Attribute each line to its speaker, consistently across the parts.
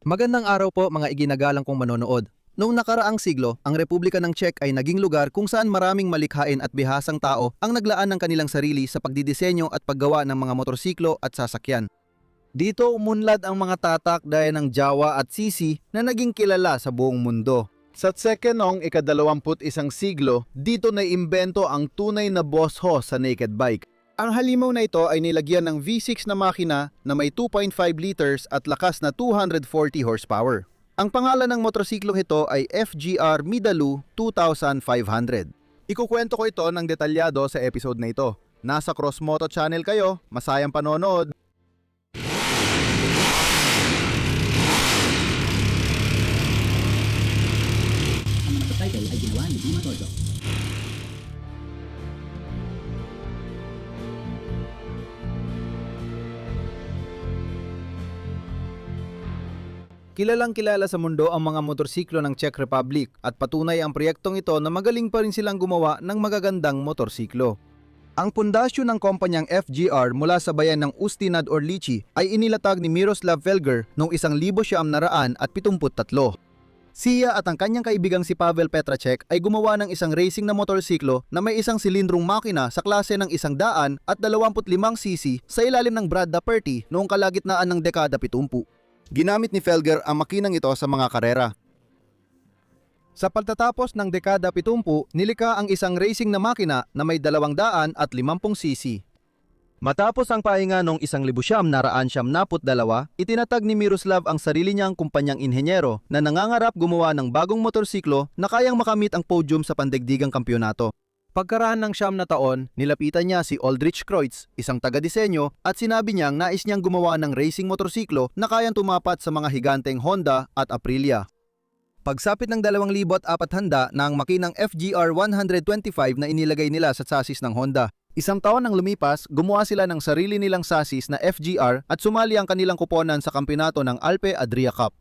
Speaker 1: Magandang araw po mga iginagalang kong manonood. Noong nakaraang siglo, ang Republika ng Czech ay naging lugar kung saan maraming malikhain at bihasang tao ang naglaan ng kanilang sarili sa pagdidisenyo at paggawa ng mga motorsiklo at sasakyan. Dito umunlad ang mga tatak gaya ng Jawa at Sisi na naging kilala sa buong mundo. Sa Tseke noong ika-21 siglo, dito naimbento ang tunay na boss horse sa naked bike. Ang halimaw na ito ay nilagyan ng V6 na makina na may 2.5 liters at lakas na 240 horsepower. Ang pangalan ng motorsiklong ito ay FGR Midalu 2500. Ikukwento ko ito ng detalyado sa episode na ito. Nasa Cross Moto Channel kayo, masayang panonood!
Speaker 2: Ang motorcycle ay ginawa ni Dima Tordo.
Speaker 1: Kilalang-kilala sa mundo ang mga motorsiklo ng Czech Republic at patunay ang proyektong ito na magaling pa rin silang gumawa ng magagandang motorsiklo. Ang pundasyon ng kumpanyang FGR mula sa bayan ng Ústí nad Orlicí ay inilatag ni Miroslav Felger noong 1973. Siya at ang kanyang kaibigang si Pavel Petracek ay gumawa ng isang racing na motorsiklo na may isang silindrong makina sa klase ng 125 cc sa ilalim ng Brada Perty noong kalagitnaan ng dekada 70. Ginamit ni Felger ang makinang ito sa mga karera. Sa pagtatapos ng dekada 70, nilikha ang isang racing na makina na may 250 cc. Matapos ang pahinga noong 1972, itinatag ni Miroslav ang sarili niyang kumpanyang inhenyero na nangangarap gumawa ng bagong motorsiklo na kayang makamit ang podium sa pandaigdigang kampyonato. Pagkaraan ng 9 na taon, nilapitan niya si Oldrich Kreutz, isang taga-disenyo, at sinabi niyang nais niyang gumawa ng racing motorsiklo na kayang tumapat sa mga higanteng Honda at Aprilia. Pagsapit ng 2,400 na ang makinang FGR 125 na inilagay nila sa chassis ng Honda. Isang taon nang lumipas, gumawa sila ng sarili nilang chassis na FGR at sumali ang kanilang kuponan sa kampyonato ng Alpe Adria Cup.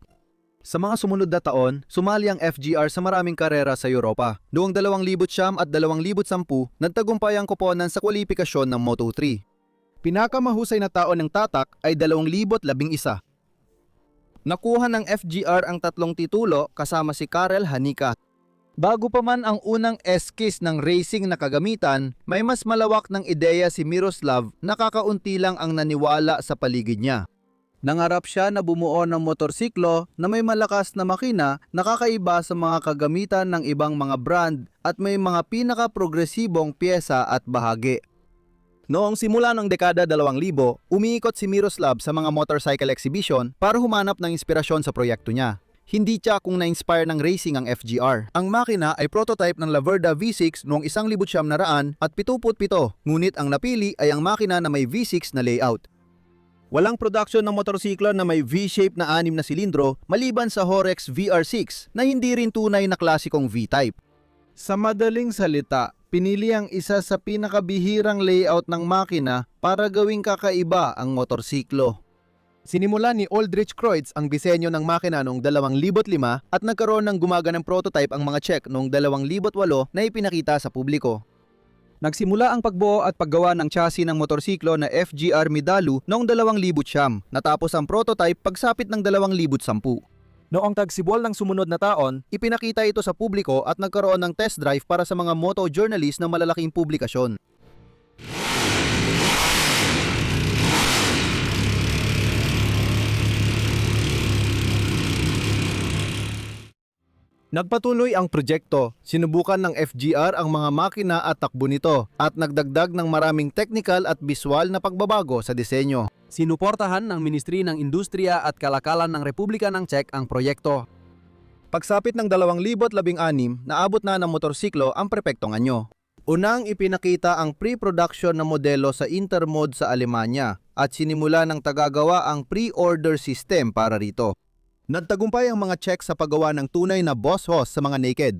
Speaker 1: Sa mga sumunod na taon, sumali ang FGR sa maraming karera sa Europa. Noong 2009 at 2010, nagtagumpay ang koponan sa kwalipikasyon ng Moto3. Pinakamahusay na taon ng tatak ay 2011. Nakuha ng FGR ang 3 titulo kasama si Karel Hanika. Bago pa man ang unang eskis ng racing na kagamitan, may mas malawak ng ideya si Miroslav na kakaunti lang ang naniwala sa paligid niya. Nangarap siya na bumuo ng motorsiklo na may malakas na makina na kakaiba sa mga kagamitan ng ibang mga brand at may mga pinaka-progresibong pyesa at bahagi. Noong simula ng dekada 2000, umiikot si Miroslav sa mga motorcycle exhibition para humanap ng inspirasyon sa proyekto niya. Hindi siya kung na-inspire ng racing ang FGR. Ang makina ay prototype ng Laverda V6 noong 1977, ngunit ang napili ay ang makina na may V6 na layout. Walang production ng motorsiklo na may V-shape na 6 na silindro maliban sa Horex VR6 na hindi rin tunay na klasikong V-type. Sa madaling salita, pinili ang isa sa pinakabihirang layout ng makina para gawing kakaiba ang motorsiklo. Sinimula ni Oldrich Kreutz ang disenyo ng makina noong 2005 at nagkaroon ng gumaganang prototype ang mga Czech noong 2008 na ipinakita sa publiko. Nagsimula ang pagbuo at paggawa ng chassis ng motorsiklo na FGR Midalu noong 2009, natapos ang prototype pagsapit ng 2010. Noong tagsibol ng sumunod na taon, ipinakita ito sa publiko at nagkaroon ng test drive para sa mga moto journalist ng malalaking publikasyon. Nagpatuloy ang proyekto, sinubukan ng FGR ang mga makina at takbo nito at nagdagdag ng maraming technical at visual na pagbabago sa disenyo. Sinuportahan ng Ministry ng Industriya at Kalakalan ng Republika ng Czech ang proyekto. Pagsapit ng 2016, naabot na ng motorsiklo ang perpektong anyo. Unang ipinakita ang pre-production na modelo sa Intermod sa Alemanya at sinimula ng tagagawa ang pre-order system para rito. Nagtagumpay ang mga Czech sa paggawa ng tunay na boss horse sa mga naked.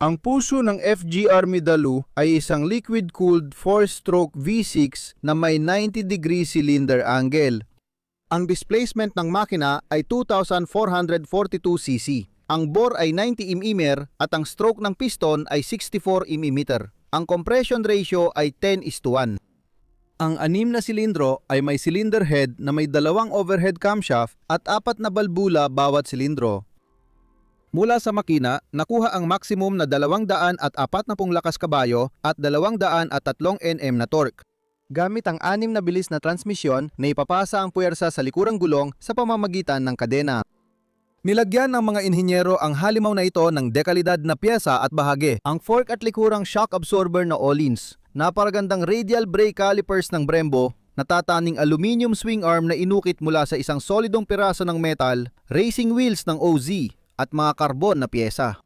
Speaker 1: Ang puso ng FGR Midalu ay isang liquid-cooled 4-stroke V6 na may 90-degree cylinder angle. Ang displacement ng makina ay 2,442 cc. Ang bore ay 90 mm at ang stroke ng piston ay 64 mm. Ang compression ratio ay 10:1. Ang 6 na silindro ay may cylinder head na may 2 overhead camshaft at 4 na balbula bawat silindro. Mula sa makina, nakuha ang maximum na 240 lakas kabayo at 203 Nm na torque. Gamit ang 6 na bilis na transmisyon na ipapasa ang puwersa sa likurang gulong sa pamamagitan ng kadena. Nilagyan ng mga inhinyero ang halimaw na ito ng dekalidad na pyesa at bahagi. Ang fork at likurang shock absorber na Öhlins, naparagandang radial brake calipers ng Brembo, natataning aluminum swing arm na inukit mula sa isang solidong piraso ng metal, racing wheels ng OZ, at mga karbon na pyesa.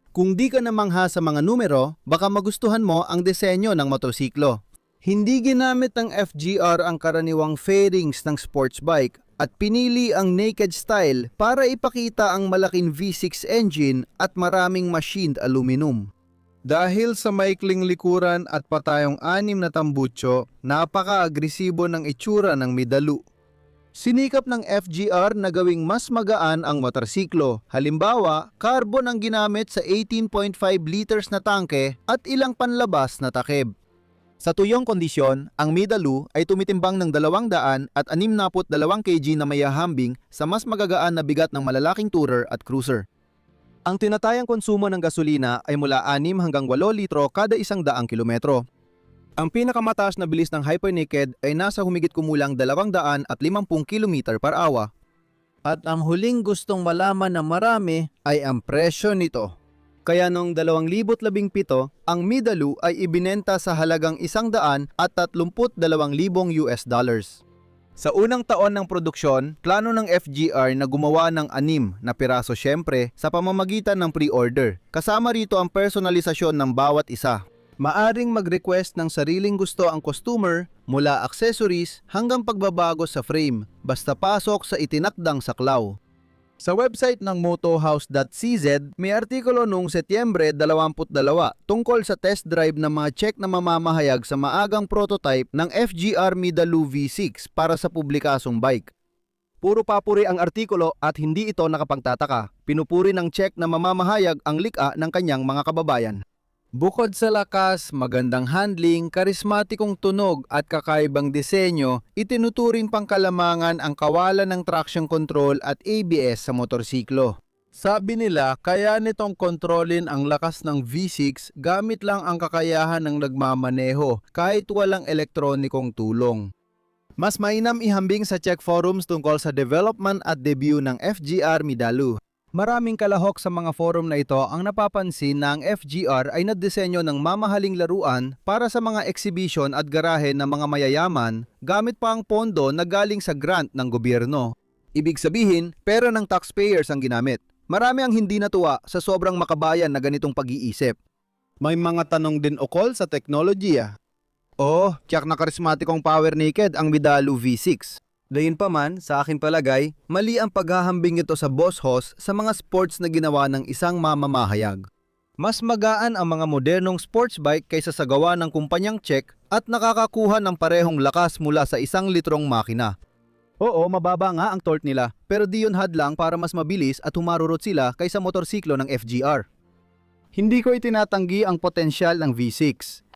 Speaker 1: Kung di ka namangha sa mga numero, baka magustuhan mo ang disenyo ng motorsiklo. Hindi ginamit ng FGR ang karaniwang fairings ng sports bike at pinili ang naked style para ipakita ang malaking V6 engine at maraming machined aluminum. Dahil sa maikling likuran at patayong 6 na tambutso, napaka-agresibo ng itsura ng Midalu. Sinikap ng FGR na gawing mas magaan ang motorsiklo. Halimbawa, carbon ang ginamit sa 18.5 liters na tangke at ilang panlabas na takip. Sa tuyong kondisyon, ang Midalu ay tumitimbang ng 262 kg na mayahambing sa mas magagaan na bigat ng malalaking tourer at cruiser. Ang tinatayang konsumo ng gasolina ay mula 6 hanggang 8 litro kada 100 kilometro. Ang pinakamataas na bilis ng Hypernaked ay nasa humigit kumulang 250 km/h. At ang huling gustong malaman ng marami ay ang presyo nito. Kaya noong 2017, ang Midalu ay ibinenta sa halagang $132,000. Sa unang taon ng produksyon, plano ng FGR na gumawa ng 6 na piraso syempre sa pamamagitan ng pre-order. Kasama rito ang personalisasyon ng bawat isa. Maaring mag-request ng sariling gusto ang customer mula accessories hanggang pagbabago sa frame, basta pasok sa itinakdang saklaw. Sa website ng motohouse.cz, may artikulo noong Setyembre 22 tungkol sa test drive ng mga Czech na mamamahayag sa maagang prototype ng FGR Midalu V6 para sa publikasong bike. Puro papuri ang artikulo at hindi ito nakapagtataka. Pinupuri ng Czech na mamamahayag ang likha ng kanyang mga kababayan. Bukod sa lakas, magandang handling, karismatikong tunog at kakaibang disenyo, itinuturing pang kalamangan ang kawalan ng traction control at ABS sa motorsiklo. Sabi nila, kaya nitong kontrolin ang lakas ng V6 gamit lang ang kakayahan ng nagmamaneho kahit walang elektronikong tulong. Mas mainam ihambing sa Czech forums tungkol sa development at debut ng FGR Midalu. Maraming kalahok sa mga forum na ito ang napapansin na ang FGR ay nagdisenyo ng mamahaling laruan para sa mga exhibition at garahe ng mga mayayaman gamit pa ang pondo na galing sa grant ng gobyerno. Ibig sabihin, pera ng taxpayers ang ginamit. Marami ang hindi natuwa sa sobrang makabayan na ganitong pag-iisip. May mga tanong din ukol sa teknolohiya. Tiyak na karismatikong power naked ang Midalu V6. Gayunpaman, sa aking palagay, mali ang paghahambing ito sa boss hoss sa mga sports na ginawa ng isang mamamahayag. Mas magaan ang mga modernong sports bike kaysa sa gawa ng kumpanyang Czech at nakakakuha ng parehong lakas mula sa 1 litrong makina. Oo, mababa nga ang torque nila, pero di yun hadlang para mas mabilis at humarurot sila kaysa motorsiklo ng FGR. Hindi ko itinatanggi ang potensyal ng V6.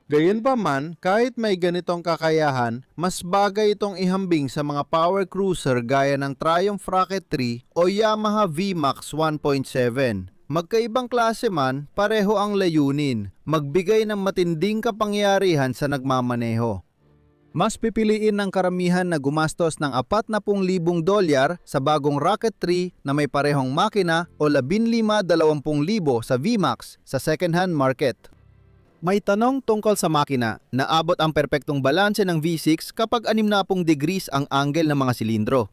Speaker 1: Gayunpaman, kahit may ganitong kakayahan, mas bagay itong ihambing sa mga power cruiser gaya ng Triumph Rocket 3 o Yamaha VMAX 1.7. Magkaibang klase man, pareho ang layunin, magbigay ng matinding kapangyarihan sa nagmamaneho. Mas pipiliin ng karamihan na gumastos ng $40,000 sa bagong Rocket 3 na may parehong makina o 15,000-20,000 sa VMAX sa second-hand market. May tanong tungkol sa makina, naabot ang perpektong balanse ng V6 kapag 60 degrees ang angle ng mga silindro.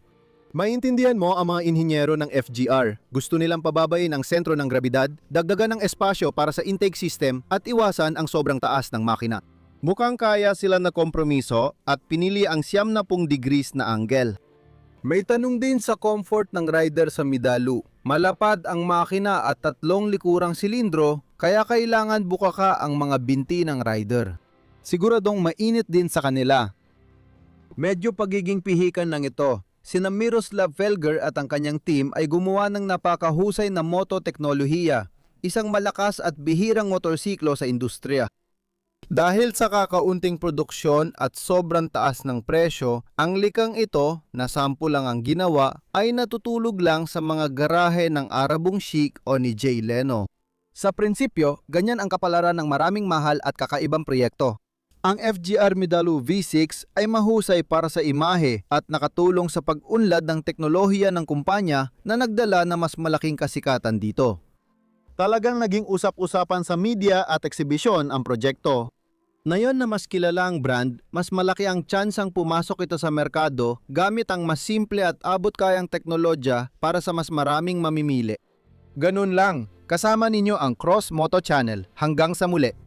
Speaker 1: Maintindihan mo ang mga inhinyero ng FGR. Gusto nilang pababain ang sentro ng grabidad, dagdagan ng espasyo para sa intake system at iwasan ang sobrang taas ng makina. Mukhang kaya sila na kompromiso at pinili ang 70 degrees na angle. May tanong din sa comfort ng rider sa Midalu. Malapad ang makina at 3 likurang silindro, kaya kailangan bukaka ang mga binti ng rider. Siguradong mainit din sa kanila. Medyo pagiging pihikan lang ito. Sina Miroslav Felger at ang kanyang team ay gumawa ng napakahusay na mototeknolohiya, isang malakas at bihirang motorsiklo sa industriya. Dahil sa kakaunting produksyon at sobrang taas ng presyo, ang likang ito na sample lang ang ginawa ay natutulog lang sa mga garahe ng Arabong Chic o ni Jay Leno. Sa prinsipyo, ganyan ang kapalaran ng maraming mahal at kakaibang proyekto. Ang FGR Midalu V6 ay mahusay para sa imahe at nakatulong sa pag-unlad ng teknolohiya ng kumpanya na nagdala na mas malaking kasikatan dito.
Speaker 3: Talagang naging usap-usapan sa media at eksibisyon ang proyekto.
Speaker 1: Ngayon na mas kilala ang brand, mas malaki ang tsansang pumasok ito sa merkado gamit ang mas simple at abot-kayang teknolohiya para sa mas maraming mamimili. Ganun lang, kasama ninyo ang Cross Moto Channel. Hanggang sa muli!